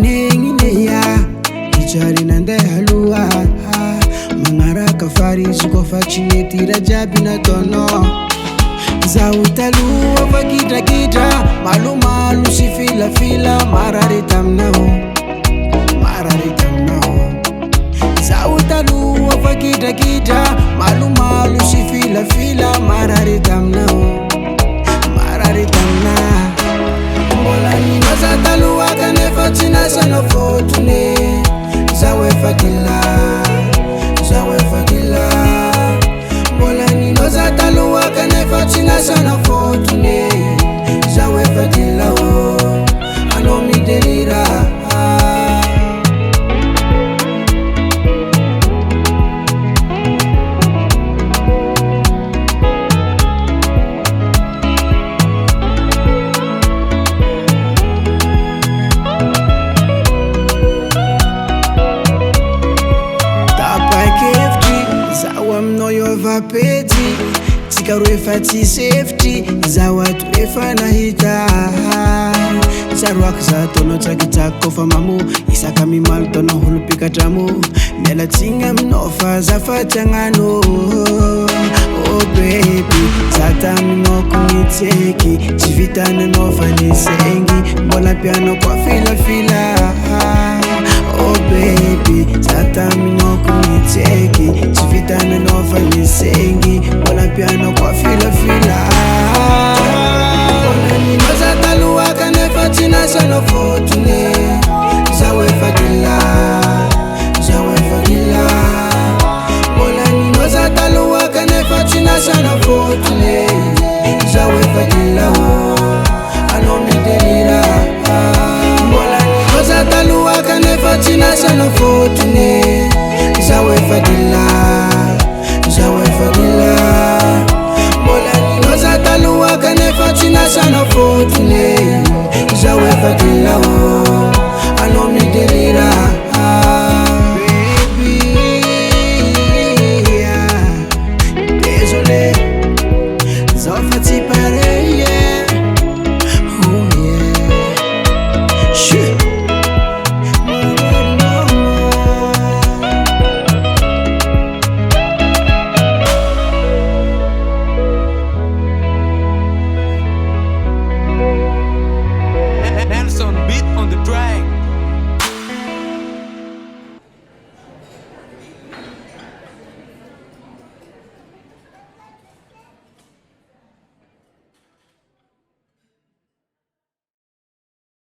Nengineya Ichari nande halua Mangaraka farisi kofa chinetira jabi na tono Zautalu wa kita kita Malu malu si fila fila Marari tamnao Marari tamnao Zautalu wa kita kita Malu malu si fila fila Marari tamnao Marari tamnao Mola ni mazatalu wa kanefa tina sana fotune Zawe fadila Zawe fadila Mola ni mazatalu wa kanefa tina sana fotune Zawe fadila Ano mi delira Vapeti Tikaru efati safety Zawatu efana hita Sarwak za tono chakita kofa mamu Isaka mimal tono hulupika tamu Mela tinga mnofa zafata ngano Oh baby Zata mino kuniteki Chivitana nofa nisengi Mbola piano kwa fila fila Oh baby Zata mino kuniteki Chivitana nofa nisengi Mbola piano kwa fila fila Mazatalu waka nefa tina sana fotune Zawe fadila Zawe fadila Mola ni mazatalu waka nefa tina sana fotune Zawe fadila Ano mi delira Mola ni mazatalu waka nefa tina sana fotune Zawe fadila Zawe fadila Mola ni mazatalu waka nefa tina sana fotune Zawe fadila Ano mi delira Baby Désolé Zofati pare yeah Oh yeah Shit Nelson beat on the track.